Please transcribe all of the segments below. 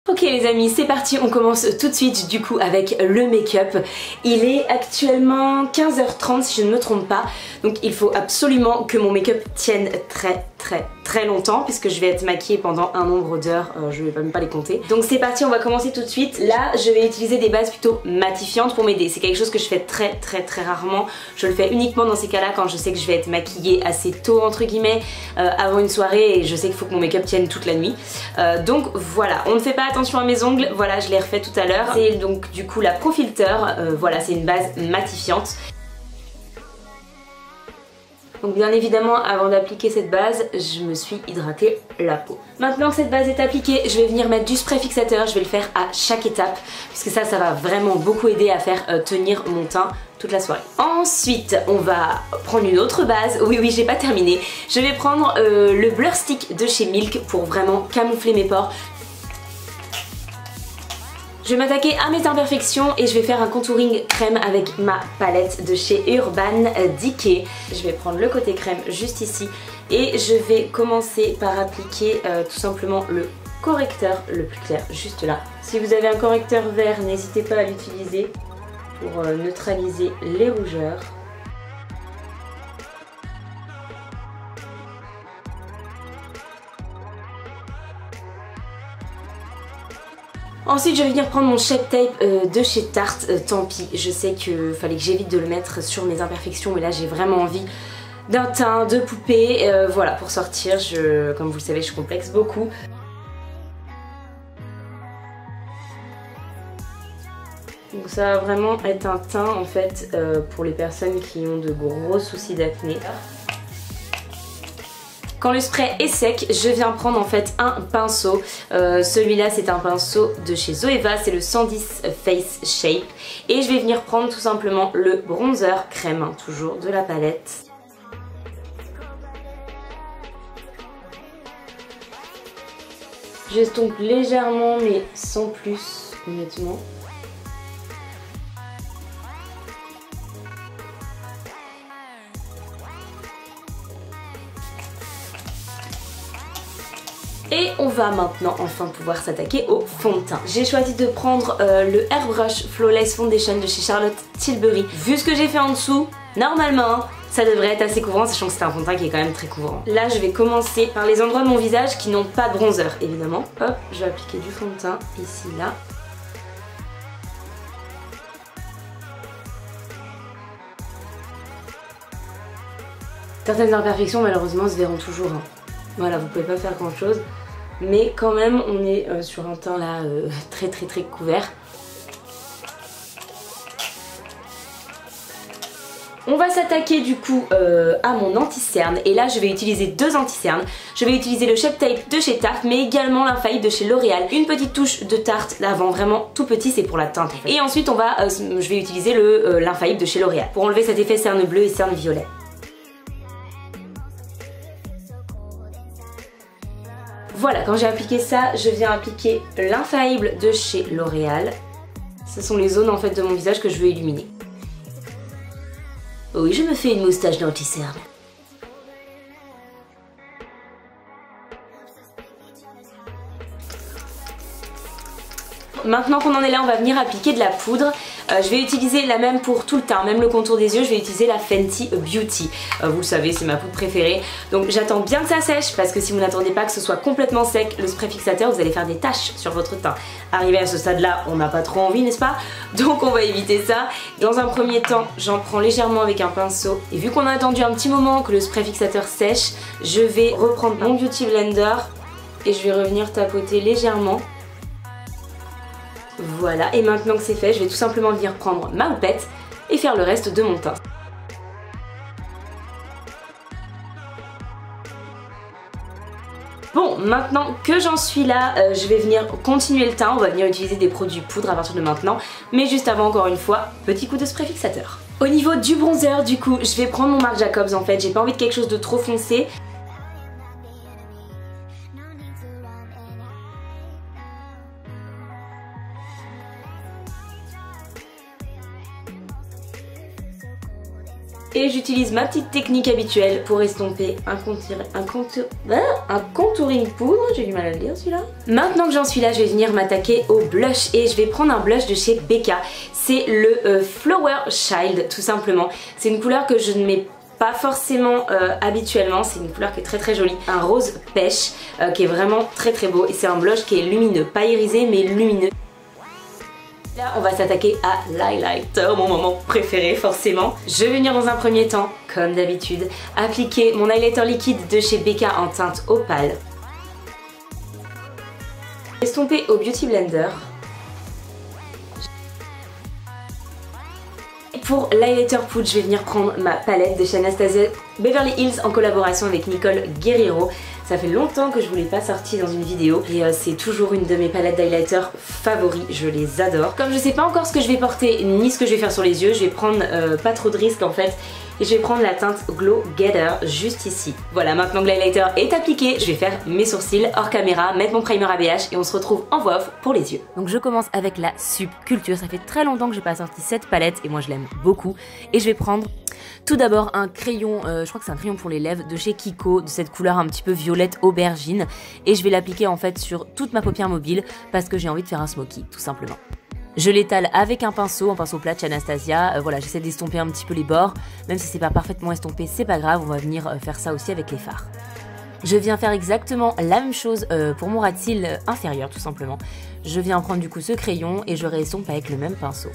Ok les amis, c'est parti, on commence tout de suite du coup avec le make-up. Il est actuellement 15h30 si je ne me trompe pas, donc il faut absolument que mon make-up tienne très longtemps puisque je vais être maquillée pendant un nombre d'heures, je vais même pas les compter. Donc c'est parti, on va commencer tout de suite. Là je vais utiliser des bases plutôt matifiantes pour m'aider, c'est quelque chose que je fais très rarement. Je le fais uniquement dans ces cas là quand je sais que je vais être maquillée assez tôt entre guillemets avant une soirée et je sais qu'il faut que mon make-up tienne toute la nuit. Donc voilà, on ne fait pas attention à mes ongles, voilà je l'ai refait tout à l'heure. C'est donc du coup la Pro Filter, voilà c'est une base matifiante. Donc bien évidemment avant d'appliquer cette base je me suis hydratée la peau. Maintenant que cette base est appliquée je vais venir mettre du spray fixateur, je vais le faire à chaque étape puisque ça va vraiment beaucoup aider à faire tenir mon teint toute la soirée. Ensuite on va prendre une autre base, oui j'ai pas terminé. Je vais prendre le Blur Stick de chez Milk pour vraiment camoufler mes pores. Je vais m'attaquer à mes imperfections et je vais faire un contouring crème avec ma palette de chez Urban Decay. Je vais prendre le côté crème juste ici et je vais commencer par appliquer tout simplement le correcteur le plus clair juste là. Si vous avez un correcteur vert, n'hésitez pas à l'utiliser pour neutraliser les rougeurs. Ensuite je vais venir prendre mon Shape Tape de chez Tarte, tant pis, je sais qu'il fallait que j'évite de le mettre sur mes imperfections mais là j'ai vraiment envie d'un teint de poupée, voilà pour sortir, comme vous le savez je complexe beaucoup. Donc ça va vraiment être un teint en fait pour les personnes qui ont de gros soucis d'acné. Quand le spray est sec, je viens prendre en fait un pinceau. Celui-là c'est un pinceau de chez Zoeva, c'est le 110 Face Shape. Et je vais venir prendre tout simplement le bronzer crème, hein, toujours de la palette. J'estompe légèrement mais sans plus honnêtement. Et on va maintenant enfin pouvoir s'attaquer au fond de teint. J'ai choisi de prendre le Airbrush Flawless Foundation de chez Charlotte Tilbury. Vu ce que j'ai fait en dessous, normalement ça devrait être assez couvrant, sachant que c'est un fond de teint qui est quand même très couvrant. Là je vais commencer par les endroits de mon visage qui n'ont pas de bronzer évidemment. Hop, je vais appliquer du fond de teint ici, là. Certaines imperfections malheureusement se verront toujours, hein. Voilà, vous pouvez pas faire grand chose. Mais quand même on est sur un teint là très couvert. On va s'attaquer du coup à mon anti-cerne et là je vais utiliser deux anti-cernes. Je vais utiliser le Shape Tape de chez Tarte mais également l'infaillible de chez L'Oréal. Une petite touche de Tarte avant, vraiment tout petit, c'est pour la teinte en fait. Et ensuite je vais utiliser l'infaillible de chez L'Oréal pour enlever cet effet cerne bleu et cerne violet. Voilà, quand j'ai appliqué ça, je viens appliquer l'infaillible de chez L'Oréal. Ce sont les zones en fait de mon visage que je veux illuminer. Oui, je me fais une moustache d'anti-cerne. Maintenant qu'on en est là, on va venir appliquer de la poudre. Je vais utiliser la même pour tout le teint, même le contour des yeux, je vais utiliser la Fenty Beauty. Vous le savez, c'est ma poudre préférée. Donc j'attends bien que ça sèche parce que si vous n'attendez pas que ce soit complètement sec, le spray fixateur, vous allez faire des taches sur votre teint. Arrivé à ce stade-là, on n'a pas trop envie, n'est-ce pas? Donc on va éviter ça. Dans un premier temps, j'en prends légèrement avec un pinceau. Et vu qu'on a attendu un petit moment que le spray fixateur sèche, je vais reprendre mon Beauty Blender et je vais revenir tapoter légèrement. Voilà, et maintenant que c'est fait, je vais tout simplement venir prendre ma houppette et faire le reste de mon teint. Bon, maintenant que j'en suis là, je vais venir continuer le teint. On va venir utiliser des produits poudre à partir de maintenant. Mais juste avant, encore une fois, petit coup de spray fixateur. Au niveau du bronzer, du coup, je vais prendre mon Marc Jacobs en fait. J'ai pas envie de quelque chose de trop foncé. Et j'utilise ma petite technique habituelle pour estomper un contouring poudre, j'ai du mal à le dire celui-là. Maintenant que j'en suis là, je vais venir m'attaquer au blush et je vais prendre un blush de chez Becca. C'est le Flower Child tout simplement. C'est une couleur que je ne mets pas forcément habituellement, c'est une couleur qui est très jolie. Un rose pêche qui est vraiment très beau et c'est un blush qui est lumineux, pas irisé mais lumineux. Là on va s'attaquer à l'highlighter, mon moment préféré forcément. Je vais venir dans un premier temps, comme d'habitude, appliquer mon highlighter liquide de chez Becca en teinte opale. Estomper au Beauty Blender. Pour l'highlighter poudre, je vais venir prendre ma palette de chez Anastasia Beverly Hills en collaboration avec Nicole Guerriero. Ça fait longtemps que je vous l'ai pas sorti dans une vidéo et c'est toujours une de mes palettes d'highlighter favoris, je les adore. Comme je sais pas encore ce que je vais porter ni ce que je vais faire sur les yeux, je vais prendre pas trop de risques en fait. Et je vais prendre la teinte Glow Getter juste ici. Voilà, maintenant que l'highlighter est appliqué, je vais faire mes sourcils hors caméra, mettre mon primer ABH et on se retrouve en voix off pour les yeux. Donc je commence avec la Subculture. Ça fait très longtemps que j'ai pas sorti cette palette et moi je l'aime beaucoup. Et je vais prendre tout d'abord un crayon, je crois que c'est un crayon pour les lèvres de chez Kiko, de cette couleur un petit peu violette aubergine. Et je vais l'appliquer en fait sur toute ma paupière mobile parce que j'ai envie de faire un smoky, tout simplement. Je l'étale avec un pinceau plat de chez Anastasia. Voilà, j'essaie d'estomper un petit peu les bords. Même si c'est pas parfaitement estompé, c'est pas grave, on va venir faire ça aussi avec les fards. Je viens faire exactement la même chose pour mon ras de cils inférieur, tout simplement. Je viens prendre du coup ce crayon et je réestompe avec le même pinceau.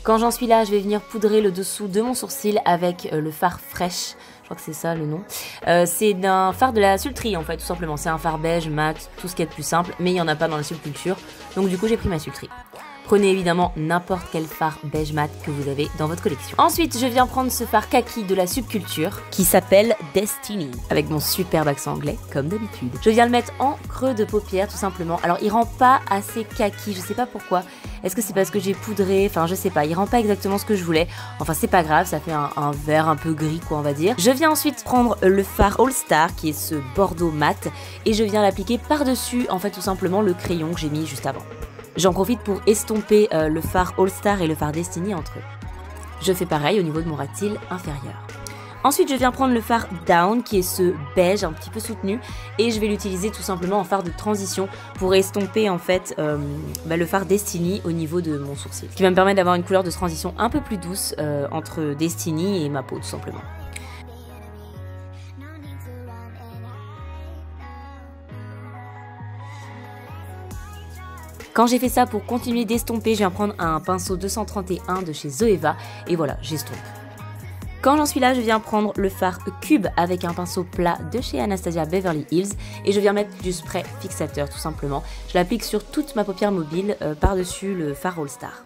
Quand j'en suis là, je vais venir poudrer le dessous de mon sourcil avec le fard Fresh. Je crois que c'est ça le nom. C'est d'un fard de la Sultry en fait, tout simplement. C'est un fard beige, mat, tout ce qui est de plus simple, mais il n'y en a pas dans la Subculture. Donc du coup, j'ai pris ma Sultry. Prenez évidemment n'importe quel fard beige mat que vous avez dans votre collection. Ensuite, je viens prendre ce fard kaki de la Subculture qui s'appelle Destiny, avec mon superbe accent anglais, comme d'habitude. Je viens le mettre en creux de paupière, tout simplement. Alors, il rend pas assez kaki, je sais pas pourquoi. Est-ce que c'est parce que j'ai poudré? Enfin, je sais pas, il rend pas exactement ce que je voulais. Enfin, c'est pas grave, ça fait un vert un peu gris, quoi, on va dire. Je viens ensuite prendre le fard All Star, qui est ce bordeaux mat, et je viens l'appliquer par-dessus, en fait, tout simplement, le crayon que j'ai mis juste avant. J'en profite pour estomper le fard All Star et le fard Destiny entre eux. Je fais pareil au niveau de mon ras de cils inférieur. Ensuite, je viens prendre le fard Down, qui est ce beige un petit peu soutenu, et je vais l'utiliser tout simplement en fard de transition pour estomper en fait le fard Destiny au niveau de mon sourcil. Ce qui va me permettre d'avoir une couleur de transition un peu plus douce entre Destiny et ma peau tout simplement. Quand j'ai fait ça, pour continuer d'estomper, je viens prendre un pinceau 231 de chez Zoeva et voilà, j'estompe. Quand j'en suis là, je viens prendre le fard Cube avec un pinceau plat de chez Anastasia Beverly Hills et je viens mettre du spray fixateur tout simplement. Je l'applique sur toute ma paupière mobile par-dessus le fard All Star.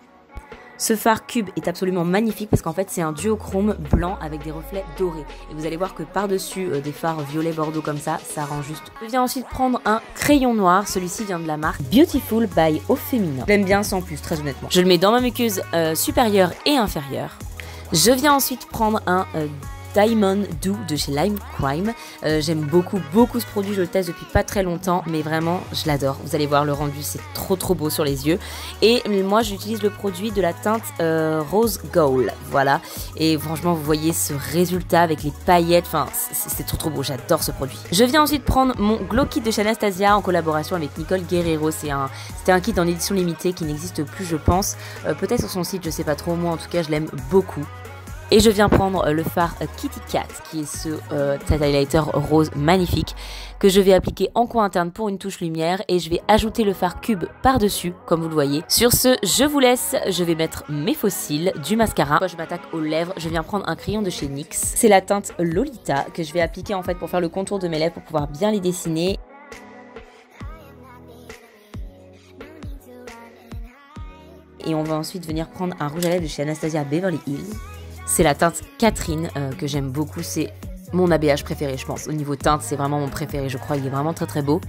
Ce fard Cube est absolument magnifique parce qu'en fait c'est un duochrome blanc avec des reflets dorés. Et vous allez voir que par-dessus des fards violet bordeaux comme ça rend juste. Je viens ensuite prendre un crayon noir, celui-ci vient de la marque Beautiful by Au Féminin. Je l'aime bien sans plus, très honnêtement. Je le mets dans ma muqueuse supérieure et inférieure. Je viens ensuite prendre un Diamond Dew de chez Lime Crime. J'aime beaucoup ce produit, je le teste depuis pas très longtemps, mais vraiment je l'adore. Vous allez voir le rendu, c'est trop beau sur les yeux. Et moi j'utilise le produit de la teinte Rose Gold, voilà. Et franchement vous voyez ce résultat avec les paillettes, enfin c'est trop beau, j'adore ce produit. Je viens ensuite prendre mon Glow Kit de chez Anastasia en collaboration avec Nicole Guerriero. C'était un kit en édition limitée qui n'existe plus je pense, peut-être sur son site, je sais pas trop, moi en tout cas je l'aime beaucoup. Et je viens prendre le fard Kitty Cat, qui est ce highlighter rose magnifique, que je vais appliquer en coin interne pour une touche lumière, et je vais ajouter le fard Cube par-dessus, comme vous le voyez. Sur ce, je vous laisse, je vais mettre mes faux cils, du mascara. Je m'attaque aux lèvres, je viens prendre un crayon de chez NYX. C'est la teinte Lolita, que je vais appliquer en fait pour faire le contour de mes lèvres, pour pouvoir bien les dessiner. Et on va ensuite venir prendre un rouge à lèvres de chez Anastasia Beverly Hills. C'est la teinte Catherine que j'aime beaucoup, c'est mon ABH préféré je pense. Au niveau teinte, c'est vraiment mon préféré, je crois, il est vraiment très beau.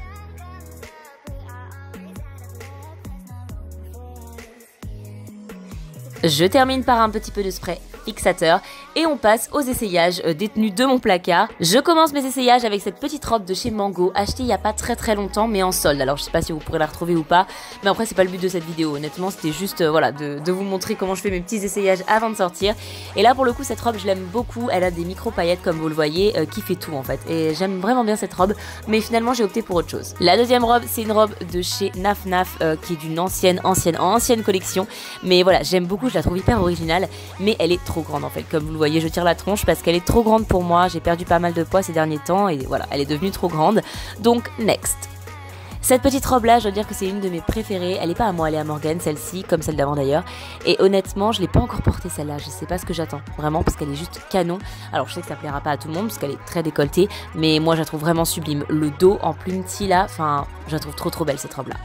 Je termine par un petit peu de spray fixateur Et on passe aux essayages détenus de mon placard. Je commence mes essayages avec cette petite robe de chez Mango, achetée il y a pas très longtemps mais en solde. Alors je sais pas si vous pourrez la retrouver ou pas, mais après c'est pas le but de cette vidéo. Honnêtement c'était juste voilà de vous montrer comment je fais mes petits essayages avant de sortir. Et là pour le coup cette robe je l'aime beaucoup, elle a des micro paillettes comme vous le voyez qui fait tout en fait. Et j'aime vraiment bien cette robe, mais finalement j'ai opté pour autre chose. La deuxième robe c'est une robe de chez Naf Naf qui est d'une ancienne collection. Mais voilà j'aime beaucoup, je la trouve hyper originale, mais elle est trop grande en fait. Comme vous le voyez je tire la tronche parce qu'elle est trop grande pour moi, j'ai perdu pas mal de poids ces derniers temps et voilà elle est devenue trop grande. Donc next. Cette petite robe là, je dois dire que c'est une de mes préférées. Elle est pas à moi, elle est à Morgane, celle-ci, comme celle d'avant d'ailleurs. Et honnêtement, je l'ai pas encore portée celle-là. Je sais pas ce que j'attends, vraiment, parce qu'elle est juste canon. Alors je sais que ça plaira pas à tout le monde, parce qu'elle est très décolletée, mais moi je la trouve vraiment sublime. Le dos en plume là, enfin, je la trouve trop belle cette robe là.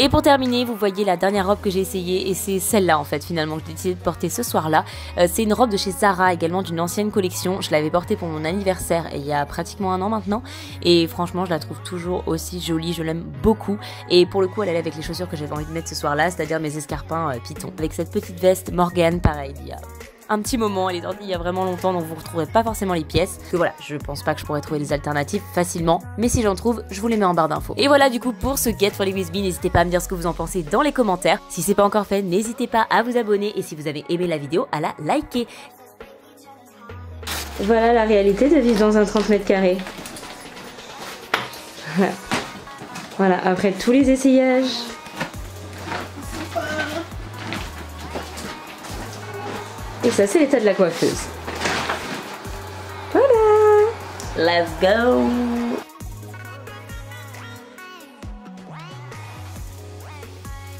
Et pour terminer, vous voyez la dernière robe que j'ai essayée et c'est celle-là en fait finalement que j'ai décidé de porter ce soir-là. C'est une robe de chez Zara, également d'une ancienne collection. Je l'avais portée pour mon anniversaire il y a pratiquement 1 an maintenant. Et franchement, je la trouve toujours aussi jolie, je l'aime beaucoup. Et pour le coup, elle allait avec les chaussures que j'avais envie de mettre ce soir-là, c'est-à-dire mes escarpins Python. Avec cette petite veste Morgane, pareil, il y a un petit moment, elle est sortie il y a vraiment longtemps donc vous ne retrouverez pas forcément les pièces. Que voilà, je pense pas que je pourrais trouver des alternatives facilement, mais si j'en trouve, je vous les mets en barre d'infos. Et voilà du coup pour ce Get Ready With Me, n'hésitez pas à me dire ce que vous en pensez dans les commentaires. Si c'est pas encore fait, n'hésitez pas à vous abonner et si vous avez aimé la vidéo, à la liker. Voilà la réalité de vivre dans un 30 mètres carrés. Voilà, après tous les essayages. Et ça c'est l'état de la coiffeuse. Voilà. Let's go.